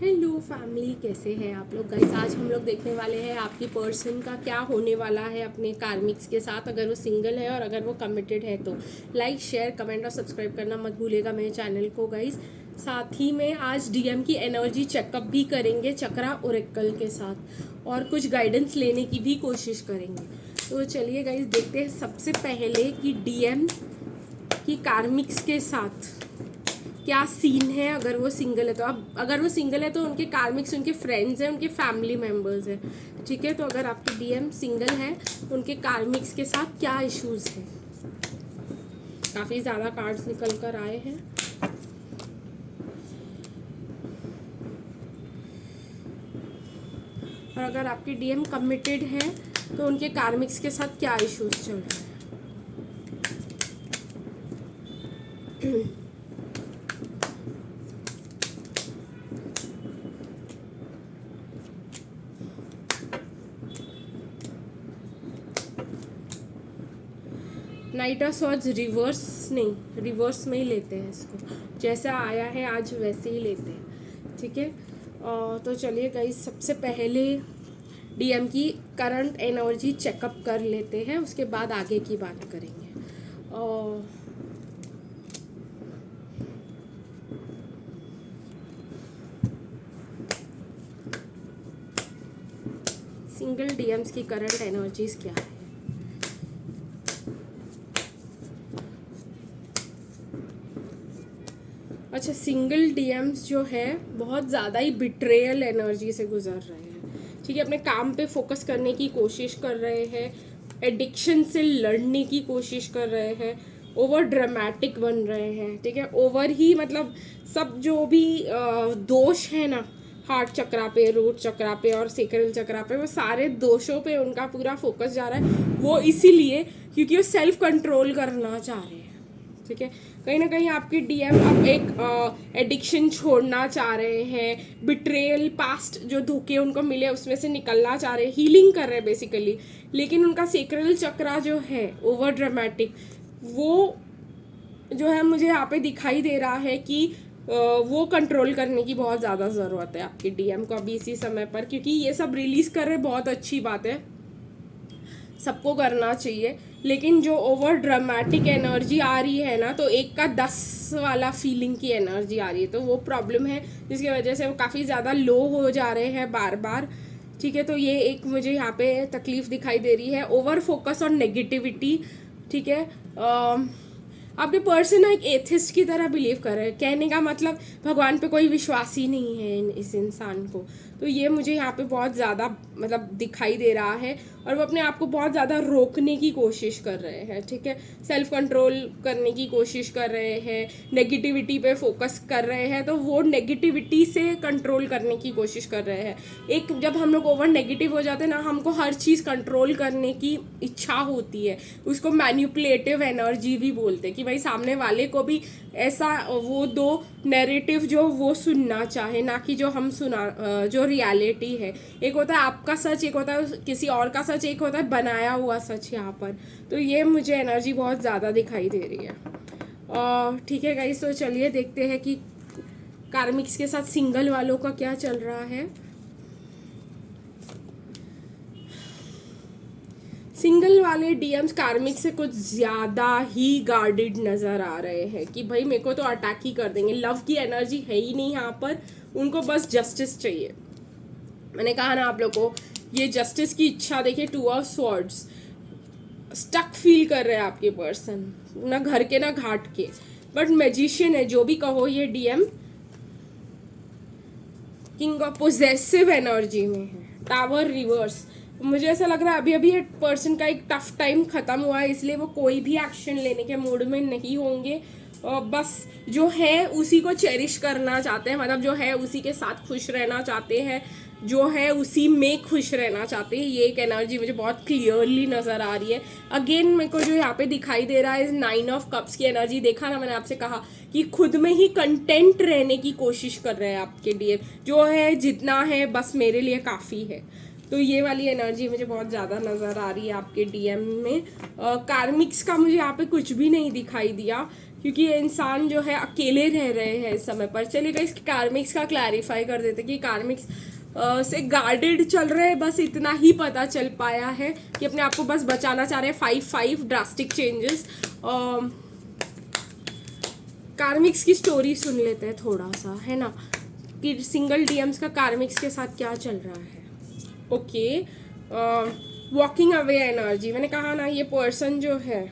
Hello family, कैसे हैं आप लोग गाइस। आज हम लोग देखने वाले हैं आपकी पर्सन का क्या होने वाला है अपने कार्मिक्स के साथ, अगर वो सिंगल है और अगर वो कमिटेड है तो लाइक शेयर कमेंट और सब्सक्राइब करना मत भूलिएगा मेरे चैनल को गाइस। साथ ही में आज डीएम की एनर्जी चेकअप भी करेंगे चक्रा ओरेकल के साथ और कुछ गाइडेंस लेने की भी कोशिश करेंगे। तो चलिए गाइस देखते हैं सबसे पहले कि डीएम की कार्मिक्स के साथ क्या सीन है। अगर वो सिंगल है तो अब अगर वो सिंगल है तो उनके कार्मिक्स उनके फ्रेंड्स हैं, उनके फैमिली मेम्बर्स हैं, ठीक है। तो अगर आपके डीएम सिंगल है उनके कार्मिक्स के साथ क्या इश्यूज हैं। काफ़ी ज़्यादा कार्ड्स निकल कर आए हैं। और अगर आपके डीएम कमिटेड है तो उनके कार्मिक्स के साथ क्या इश्यूज चल रहे हैं। नाइट ऑफ सॉर्ड्स रिवर्स में ही लेते हैं इसको, जैसा आया है आज वैसे ही लेते हैं, ठीक है। तो चलिए गाइस सबसे पहले डीएम की करंट एनर्जी चेकअप कर लेते हैं, उसके बाद आगे की बात करेंगे। सिंगल डीएम्स की करंट एनर्जीज क्या है। अच्छा, सिंगल डीएम्स जो है बहुत ज़्यादा ही बिट्रेयल एनर्जी से गुजर रहे हैं, ठीक है। अपने काम पे फोकस करने की कोशिश कर रहे हैं, एडिक्शन से लड़ने की कोशिश कर रहे हैं, ओवर ड्रामेटिक बन रहे हैं, ठीक है। ओवर ही मतलब सब जो भी दोष है ना, हार्ट चक्रा पे, रूट चक्रा पे और सेक्रल चक्रा पे, वो सारे दोषों पे उनका पूरा फोकस जा रहा है। वो इसीलिए क्योंकि वो सेल्फ कंट्रोल करना चाह रहे हैं, ठीक है। कहीं ना कहीं आपके डीएम अब एक एडिक्शन छोड़ना चाह रहे हैं, बिट्रेयल पास्ट जो धोखे उनको मिले उसमें से निकलना चाह रहे हैं, हीलिंग कर रहे हैं बेसिकली। लेकिन उनका सेक्रल चक्रा जो है ओवर ड्रामेटिक, वो जो है मुझे यहाँ पे दिखाई दे रहा है कि वो कंट्रोल करने की बहुत ज़्यादा ज़रूरत है आपके डीएम को अभी इसी समय पर, क्योंकि ये सब रिलीज़ कर रहे बहुत अच्छी बात है, सबको करना चाहिए। लेकिन जो ओवर ड्रामेटिक एनर्जी आ रही है ना, तो एक का 10 वाला फीलिंग की एनर्जी आ रही है, तो वो प्रॉब्लम है जिसकी वजह से वो काफ़ी ज़्यादा लो हो जा रहे हैं बार बार, ठीक है। तो ये एक मुझे यहाँ पे तकलीफ दिखाई दे रही है, ओवर फोकस ऑन नेगेटिविटी, ठीक है। आपके पर्सन एक एथिस्ट की तरह बिलीव कर रहे हैं, कहने का मतलब भगवान पे कोई विश्वास ही नहीं है इस इंसान को। तो ये मुझे यहाँ पे बहुत ज़्यादा मतलब दिखाई दे रहा है, और वो अपने आप को बहुत ज़्यादा रोकने की कोशिश कर रहे हैं, ठीक है। सेल्फ कंट्रोल करने की कोशिश कर रहे हैं, नेगेटिविटी पे फोकस कर रहे हैं, तो वो नेगेटिविटी से कंट्रोल करने की कोशिश कर रहे हैं। एक जब हम लोग ओवर नेगेटिव हो जाते हैं ना, हमको हर चीज़ कंट्रोल करने की इच्छा होती है, उसको मैनिपुलेटिव एनर्जी भी बोलते हैं कि भाई सामने वाले को भी ऐसा वो दो नैरेटिव जो वो सुनना चाहे, ना कि जो हम जो रियलिटी है। एक होता है आपका सच, एक होता है किसी और का सच, एक होता है बनाया हुआ सच यहाँ पर। तो ये मुझे एनर्जी बहुत ज़्यादा दिखाई दे रही है, ठीक है गाइस। तो चलिए देखते हैं कि कार्मिक्स के साथ सिंगल वालों का क्या चल रहा है। सिंगल वाले डीएम्स कार्मिक से कुछ ज़्यादा ही गार्डेड नज़र आ रहे हैं कि भाई मेरे को तो अटैक ही कर देंगे। लव की एनर्जी है ही नहीं यहाँ पर, उनको बस जस्टिस चाहिए। मैंने कहा ना आप लोग को, ये जस्टिस की इच्छा देखिए, 2 ऑफ स्वॉर्ड्स, स्टक फील कर रहे हैं आपके पर्सन, ना घर के ना घाट के, बट मैजिशियन है जो भी कहो ये DM, king of possessive energy में है, टावर रिवर्स। मुझे ऐसा लग रहा है अभी अभी पर्सन का एक टफ टाइम खत्म हुआ है, इसलिए वो कोई भी एक्शन लेने के मूड में नहीं होंगे, और बस जो है उसी को चेरिश करना चाहते हैं, मतलब जो है उसी के साथ खुश रहना चाहते हैं, जो है उसी में खुश रहना चाहते हैं। ये एक एनर्जी मुझे बहुत क्लियरली नज़र आ रही है। अगेन मेरे को जो यहाँ पे दिखाई दे रहा है 9 ऑफ कप्स की एनर्जी। देखा ना, मैंने आपसे कहा कि खुद में ही कंटेंट रहने की कोशिश कर रहे हैं आपके डीएम, जो है जितना है बस मेरे लिए काफ़ी है। तो ये वाली एनर्जी मुझे बहुत ज़्यादा नज़र आ रही है आपके डीएम में। कार्मिक्स का मुझे यहाँ पे कुछ भी नहीं दिखाई दिया, क्योंकि ये इंसान जो है अकेले रह रहे हैं इस समय पर। चलिए गाइस कार्मिक्स का क्लैरिफाई कर देते कि कार्मिक्स से गार्डेड चल रहे हैं, बस इतना ही पता चल पाया है कि अपने आप को बस बचाना चाह रहे हैं। 5 ड्रास्टिक चेंजेस। कार्मिक्स की स्टोरी सुन लेते हैं थोड़ा सा, है ना, कि सिंगल डीएम्स का कार्मिक्स के साथ क्या चल रहा है। ओके, वॉकिंग अवे एनर्जी, मैंने कहा ना ये पर्सन जो है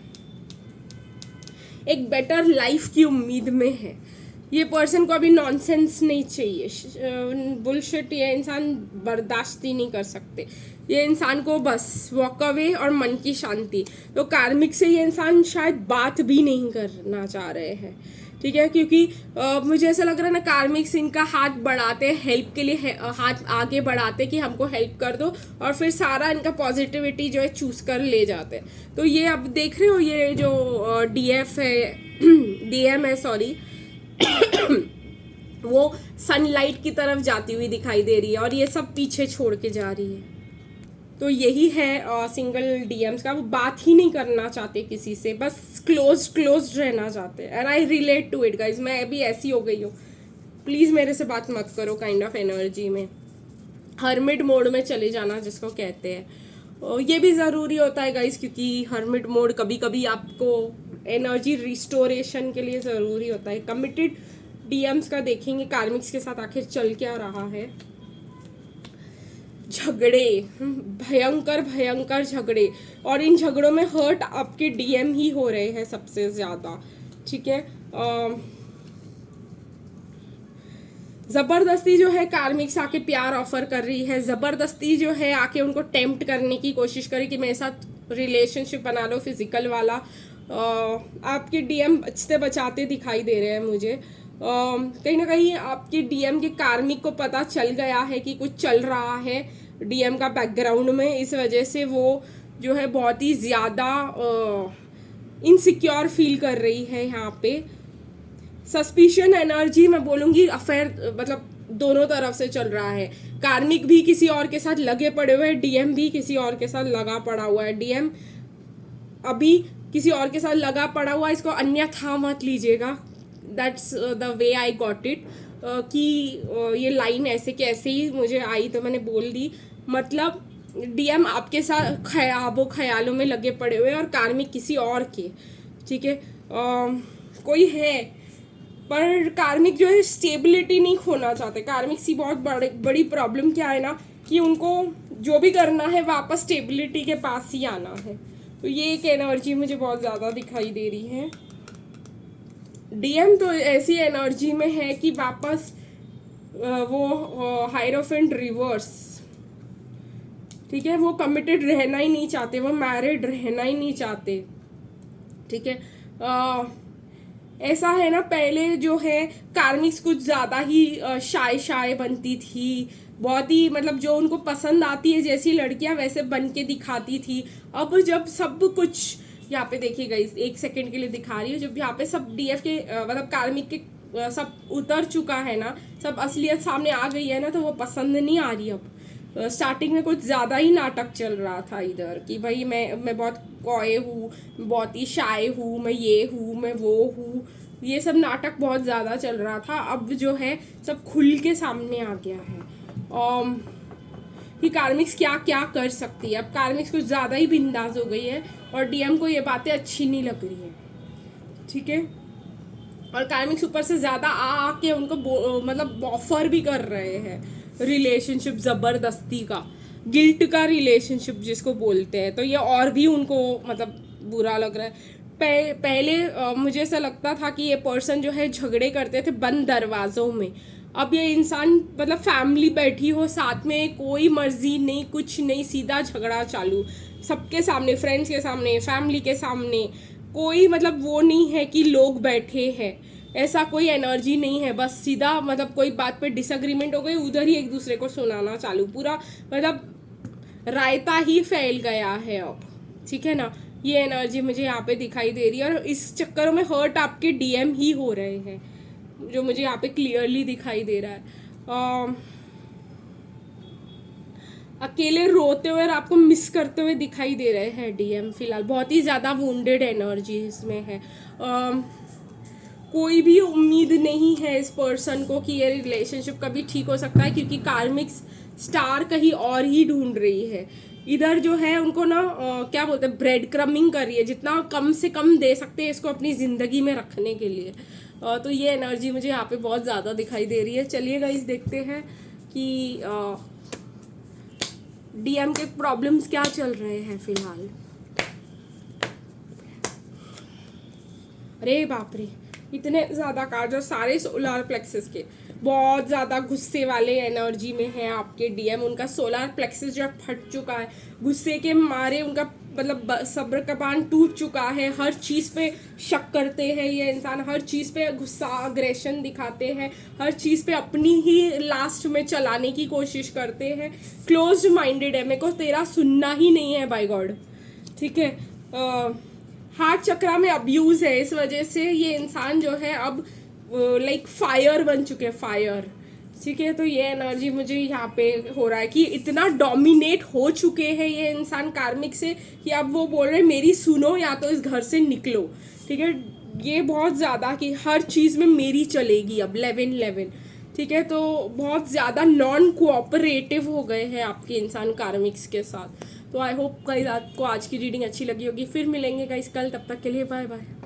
एक बेटर लाइफ की उम्मीद में है। ये पर्सन को अभी नॉनसेंस नहीं चाहिए, बुलशिट ये इंसान बर्दाश्त ही नहीं कर सकते। ये इंसान को बस वॉक अवे और मन की शांति। तो कार्मिक से ये इंसान शायद बात भी नहीं करना चाह रहे हैं, ठीक है, क्योंकि मुझे ऐसा लग रहा है ना कार्मिक्स इनका हाथ बढ़ाते हैं हेल्प के लिए, हाथ आगे बढ़ाते कि हमको हेल्प कर दो, और फिर सारा इनका पॉजिटिविटी जो है चूज कर ले जाते हैं। तो ये अब देख रहे हो ये जो डीएफ है डीएम है सॉरी वो सनलाइट की तरफ जाती हुई दिखाई दे रही है और ये सब पीछे छोड़ के जा रही है। तो यही है सिंगल डीएम्स का, वो बात ही नहीं करना चाहते किसी से, बस क्लोज रहना चाहते हैं। And I relate to it guys, मैं अभी ऐसी हो गई हूँ, प्लीज़ मेरे से बात मत करो काइंड ऑफ एनर्जी में, हर्मिट मोड में चले जाना जिसको कहते हैं। ये भी ज़रूरी होता है गाइज, क्योंकि हर्मिट मोड कभी कभी आपको एनर्जी रिस्टोरेशन के लिए ज़रूरी होता है। कमिटेड डीएम्स का देखेंगे कार्मिक्स के साथ आखिर चल क्या रहा है। झगड़े, भयंकर झगड़े, और इन झगड़ों में हर्ट आपके डीएम ही हो रहे हैं सबसे ज़्यादा, ठीक है। ज़बरदस्ती जो है कार्मिक्स आके प्यार ऑफर कर रही है, ज़बरदस्ती जो है आके उनको टेम्प्ट करने की कोशिश करी कि मेरे साथ रिलेशनशिप बना लो फिजिकल वाला। आपके डीएम बचते बचाते दिखाई दे रहे हैं मुझे। कहीं ना कहीं आपके डीएम के कार्मिक को पता चल गया है कि कुछ चल रहा है डीएम का बैकग्राउंड में, इस वजह से वो जो है बहुत ही ज़्यादा इनसिक्योर फील कर रही है यहाँ पे। सस्पिशन एनर्जी मैं बोलूँगी अफेयर मतलब दोनों तरफ से चल रहा है। कार्मिक भी किसी और के साथ लगे पड़े हुए हैं, डीएम भी किसी और के साथ लगा पड़ा हुआ है। डीएम अभी किसी और के साथ लगा पड़ा हुआ है, इसको अन्यथा मत लीजिएगा, that's the way I got it, कि ये लाइन ऐसे कैसे ही मुझे आई तो मैंने बोल दी। मतलब डीएम आपके साथ ख्याबो ख्यालों में लगे पड़े हुए और कार्मिक किसी और के, ठीक है। कोई है पर कार्मिक जो है स्टेबिलिटी नहीं खोना चाहते। कार्मिक सी बहुत बड़ी प्रॉब्लम क्या है ना कि उनको जो भी करना है वापस स्टेबिलिटी के पास ही आना है। तो ये एक एनर्जी मुझे बहुत ज़्यादा दिखाई दे रही है। डीएम तो ऐसी एनर्जी में है कि वापस वो हायरोफेंट रिवर्स, ठीक है, वो कमिटेड रहना ही नहीं चाहते, वो मैरिड रहना ही नहीं चाहते, ठीक है। ऐसा है ना पहले जो है कार्मिक्स कुछ ज़्यादा ही शाय बनती थी, बहुत ही मतलब जो उनको पसंद आती है जैसी लड़कियां वैसे बन के दिखाती थी। अब जब सब कुछ यहाँ पे देखिएगा, इस 1 सेकंड के लिए दिखा रही हूँ, जब यहाँ पे सब डीएफ के मतलब कार्मिक के सब उतर चुका है ना, सब असलियत सामने आ गई है ना, तो वो पसंद नहीं आ रही। अब स्टार्टिंग में कुछ ज़्यादा ही नाटक चल रहा था इधर कि भाई मैं बहुत कॉय हूँ, बहुत ही शाय हूँ, मैं ये हूँ, मैं वो हूँ, ये सब नाटक बहुत ज़्यादा चल रहा था। अब जो है सब खुल के सामने आ गया है कि कार्मिक्स क्या क्या कर सकती है। अब कार्मिक्स कुछ ज़्यादा ही बिंदास हो गई है और डीएम को ये बातें अच्छी नहीं लग रही है, ठीक है। और कार्मिक्स ऊपर से ज़्यादा आके उनको मतलब ऑफर भी कर रहे हैं रिलेशनशिप, ज़बरदस्ती का, गिल्ट का रिलेशनशिप जिसको बोलते हैं। तो ये और भी उनको मतलब बुरा लग रहा है। पहले मुझे ऐसा लगता था कि ये पर्सन जो है झगड़े करते थे बंद दरवाज़ों में। अब ये इंसान मतलब फैमिली बैठी हो साथ में, कोई मर्जी नहीं, कुछ नहीं, सीधा झगड़ा चालू सबके सामने, फ्रेंड्स के सामने, फैमिली के सामने। कोई मतलब वो नहीं है कि लोग बैठे हैं, ऐसा कोई एनर्जी नहीं है। बस सीधा मतलब कोई बात पे डिसएग्रीमेंट हो गई, उधर ही एक दूसरे को सुनाना चालू, पूरा मतलब रायता ही फैल गया है अब, ठीक है ना। ये एनर्जी मुझे यहाँ पे दिखाई दे रही है और इस चक्करों में हर्ट आपके डीएम ही हो रहे हैं, जो मुझे यहाँ पे क्लियरली दिखाई दे रहा है। अकेले रोते हुए और आपको मिस करते हुए दिखाई दे रहे हैं डीएम फिलहाल। बहुत ही ज़्यादा वुंडेड एनर्जी इसमें है। कोई भी उम्मीद नहीं है इस पर्सन को कि ये रिलेशनशिप कभी ठीक हो सकता है, क्योंकि कार्मिक स्टार कहीं और ही ढूंढ रही है। इधर जो है उनको ना क्या बोलते हैं, ब्रेड क्रमिंग कर रही है, जितना कम से कम दे सकते हैं इसको अपनी ज़िंदगी में रखने के लिए। तो ये एनर्जी मुझे यहाँ पे बहुत ज़्यादा दिखाई दे रही है। चलिए गाइस देखते हैं कि डीएम के प्रॉब्लम्स क्या चल रहे हैं फिलहाल। अरे बाप रे, इतने ज़्यादा कार्ड और सारे सोलर प्लेक्सेस के, बहुत ज़्यादा गुस्से वाले एनर्जी में है आपके डीएम। उनका सोलर प्लेक्सेस जो फट चुका है, गुस्से के मारे उनका मतलब सब्र का बांध टूट चुका है। हर चीज़ पे शक करते हैं ये इंसान, हर चीज़ पे गुस्सा अग्रेशन दिखाते हैं, हर चीज़ पे अपनी ही लास्ट में चलाने की कोशिश करते हैं। क्लोज्ड माइंडेड है, मेरे को तेरा सुनना ही नहीं है बाय गॉड, ठीक है। हार्ट चक्रा में अब्यूज़ है, इस वजह से ये इंसान जो है अब लाइक फायर बन चुके हैं, फायर, ठीक है। तो ये एनर्जी मुझे यहाँ पे हो रहा है कि इतना डोमिनेट हो चुके हैं ये इंसान कार्मिक से कि अब वो बोल रहे हैं मेरी सुनो या तो इस घर से निकलो, ठीक है। ये बहुत ज़्यादा कि हर चीज़ में मेरी चलेगी अब 11-11, ठीक है। तो बहुत ज़्यादा नॉन कोऑपरेटिव हो गए हैं आपके इंसान कार्मिक्स के साथ। तो आई होप गाइस आपको आज की रीडिंग अच्छी लगी होगी। फिर मिलेंगे गाइस कल, तब तक के लिए बाय बाय।